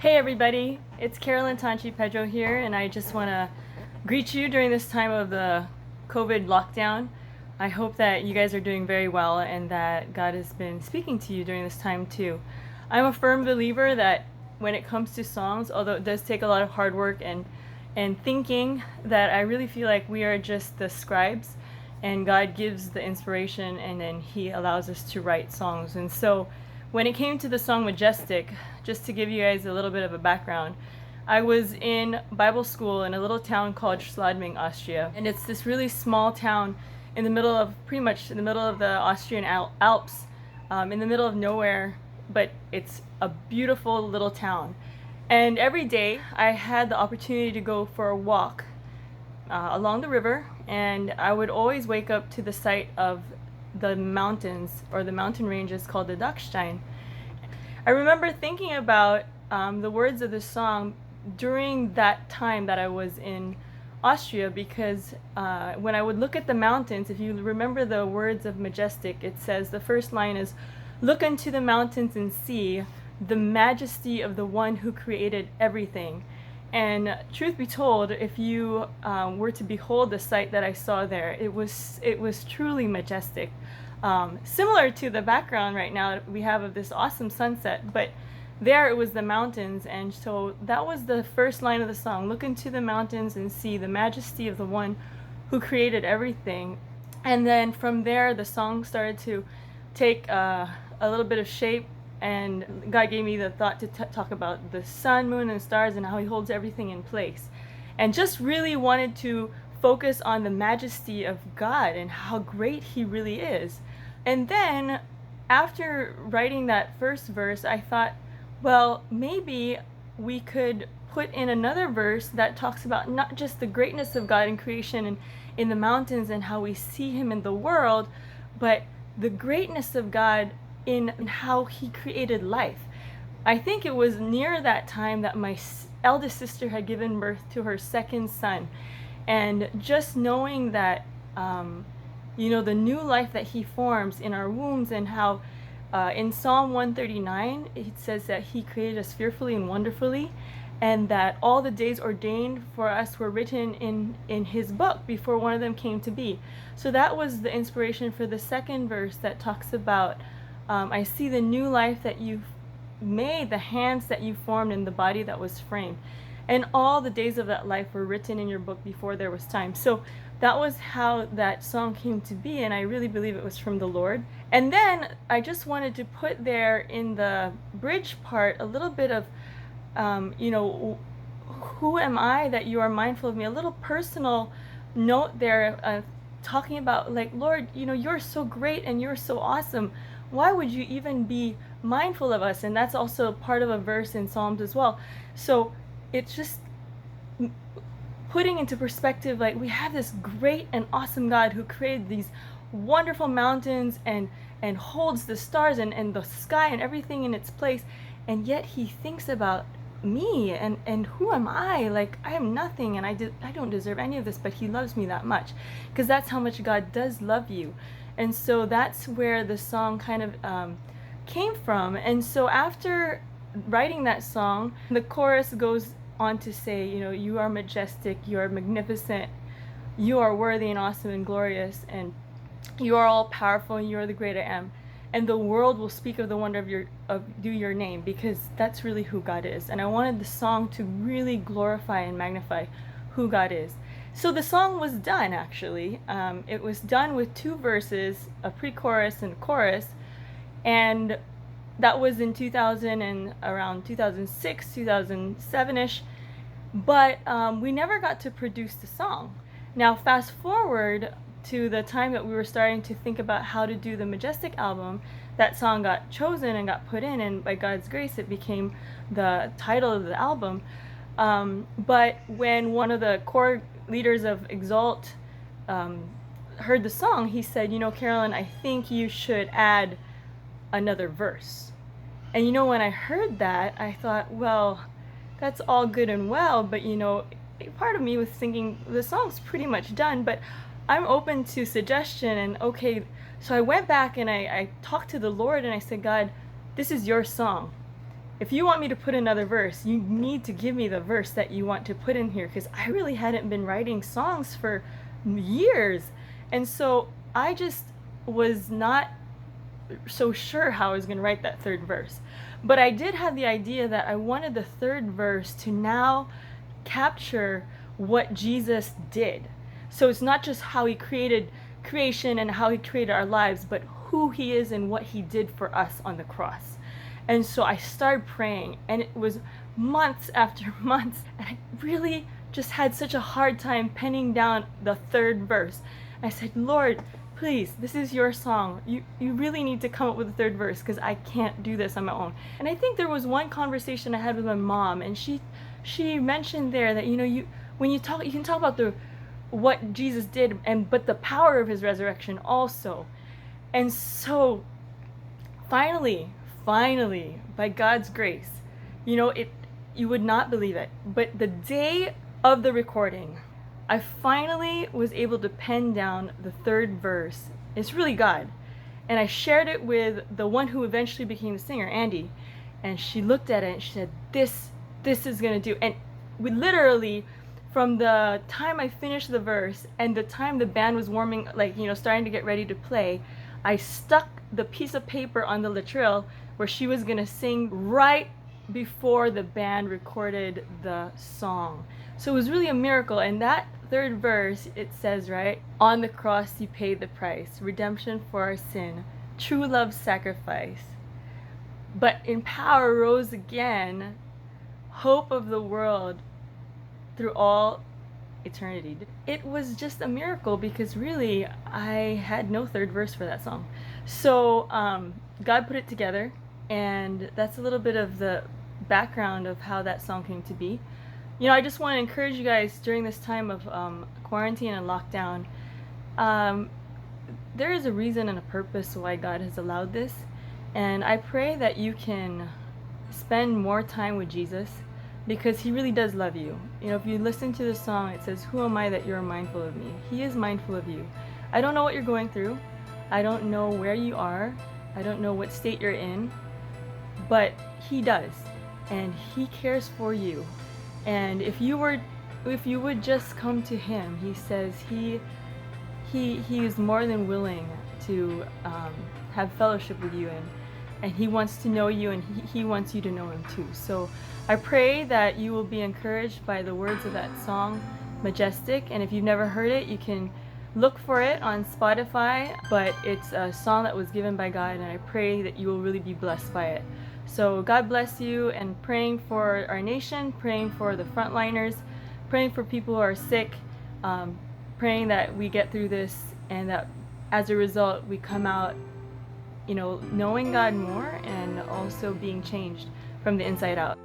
Hey everybody, it's Carolyn Tan-Chi Pedro here, and I just want to greet you during this time of the COVID lockdown. I hope that you guys are doing very well and that God has been speaking to you during this time too. I'm a firm believer that when it comes to songs, although it does take a lot of hard work and thinking, that I really feel like we are just the scribes and God gives the inspiration and then He allows us to write songs. And so when it came to the song Majestic, just to give you guys a little bit of a background, I was in Bible school in a little town called Schladming, Austria. And it's this really small town in the middle of, pretty much in the middle of the Austrian Alps, in the middle of nowhere, but it's a beautiful little town. And every day I had the opportunity to go for a walk along the river, and I would always wake up to the sight of the mountains or the mountain ranges called the Dachstein. I remember thinking about the words of this song during that time that I was in Austria, because when I would look at the mountains, if you remember the words of Majestic, it says, the first line is, "Look unto the mountains and see the majesty of the one who created everything." And truth be told, if you were to behold the sight that I saw there, it was truly majestic. Similar to the background right now that we have of this awesome sunset, but there it was the mountains. And so that was the first line of the song, "Look into the mountains and see the majesty of the one who created everything." And then from there the song started to take a little bit of shape, and God gave me the thought to talk about the sun, moon, and stars and how He holds everything in place, and just really wanted to focus on the majesty of God and how great He really is. And then after writing that first verse, I thought, well, maybe we could put in another verse that talks about not just the greatness of God in creation and in the mountains and how we see Him in the world, but the greatness of God in how He created life. I think it was near that time that my eldest sister had given birth to her second son, and just knowing that the new life that He forms in our wombs, and how in Psalm 139 it says that He created us fearfully and wonderfully, and that all the days ordained for us were written in His book before one of them came to be. So that was the inspiration for the second verse that talks about I see the new life that you've made, the hands that you formed, and the body that was framed. And all the days of that life were written in your book before there was time. So that was how that song came to be, and I really believe it was from the Lord. And then I just wanted to put there in the bridge part a little bit of, who am I that you are mindful of me? A little personal note there, talking about, like, Lord, you're so great and you're so awesome. Why would you even be mindful of us? And that's also part of a verse in Psalms as well. So it's just putting into perspective, like, we have this great and awesome God who created these wonderful mountains and holds the stars and the sky and everything in its place, and yet He thinks about me and who am I? Like, I am nothing, and I don't deserve any of this, but He loves me that much, because that's how much God does love you. And so that's where the song kind of came from. And so after writing that song, the chorus goes on to say, you are majestic, you are magnificent, you are worthy and awesome and glorious, and you are all powerful, and you are the great I am. And the world will speak of the wonder of your name, because that's really who God is. And I wanted the song to really glorify and magnify who God is. So the song was done, actually. It was done with two verses, a pre-chorus and a chorus, and that was in 2000 and around 2006, 2007-ish, but we never got to produce the song. Now fast forward to the time that we were starting to think about how to do the Majestic album, that song got chosen and got put in, and by God's grace it became the title of the album. But when one of the core leaders of Exalt heard the song, he said, Carolyn, I think you should add another verse. And when I heard that, I thought, well, that's all good and well, but part of me was thinking the song's pretty much done, but I'm open to suggestion. And okay, so I went back and I talked to the Lord, and I said, God, this is your song. if you want me to put another verse, you need to give me the verse that you want to put in here, because I really hadn't been writing songs for years. And so I just was not so sure how I was going to write that third verse. But I did have the idea that I wanted the third verse to now capture what Jesus did. So it's not just how he created creation and how he created our lives, but who he is and what he did for us on the cross. And so I started praying, and it was months after months, and I really just had such a hard time penning down the third verse. I said, Lord, please, this is your song. You really need to come up with a third verse, because I can't do this on my own. And I think there was one conversation I had with my mom, and she mentioned there that, you know, when you talk, you can talk about what Jesus did, but the power of his resurrection also. And so finally, by God's grace, you know, you would not believe it, but the day of the recording, I finally was able to pen down the third verse. It's really God. And I shared it with the one who eventually became the singer, Andy. And she looked at it and she said, this is gonna do. And we literally, from the time I finished the verse and the time the band was warming, like, you know, starting to get ready to play, I stuck the piece of paper on the latrelle where she was gonna sing right before the band recorded the song. So it was really a miracle. And that third verse, it says, right, on the cross you paid the price, redemption for our sin, true love sacrifice. But in power rose again, hope of the world through all eternity. It was just a miracle, because really I had no third verse for that song. So God put it together, and that's a little bit of the background of how that song came to be. You know, I just want to encourage you guys during this time of quarantine and lockdown. There is a reason and a purpose why God has allowed this, and I pray that you can spend more time with Jesus, because he really does love you. You know, if you listen to the song, it says, "Who am I that you're mindful of me?" He is mindful of you. I don't know what you're going through. I don't know where you are. I don't know what state you're in, but he does, and he cares for you. And if you would just come to him, he says he is more than willing to have fellowship with you, and he wants to know you, and he wants you to know him too. So I pray that you will be encouraged by the words of that song, Majestic. And if you've never heard it, you can look for it on Spotify, but it's a song that was given by God, and I pray that you will really be blessed by it. So God bless you, and praying for our nation, praying for the frontliners, praying for people who are sick, praying that we get through this, and that as a result we come out, you know, knowing God more, and also being changed from the inside out.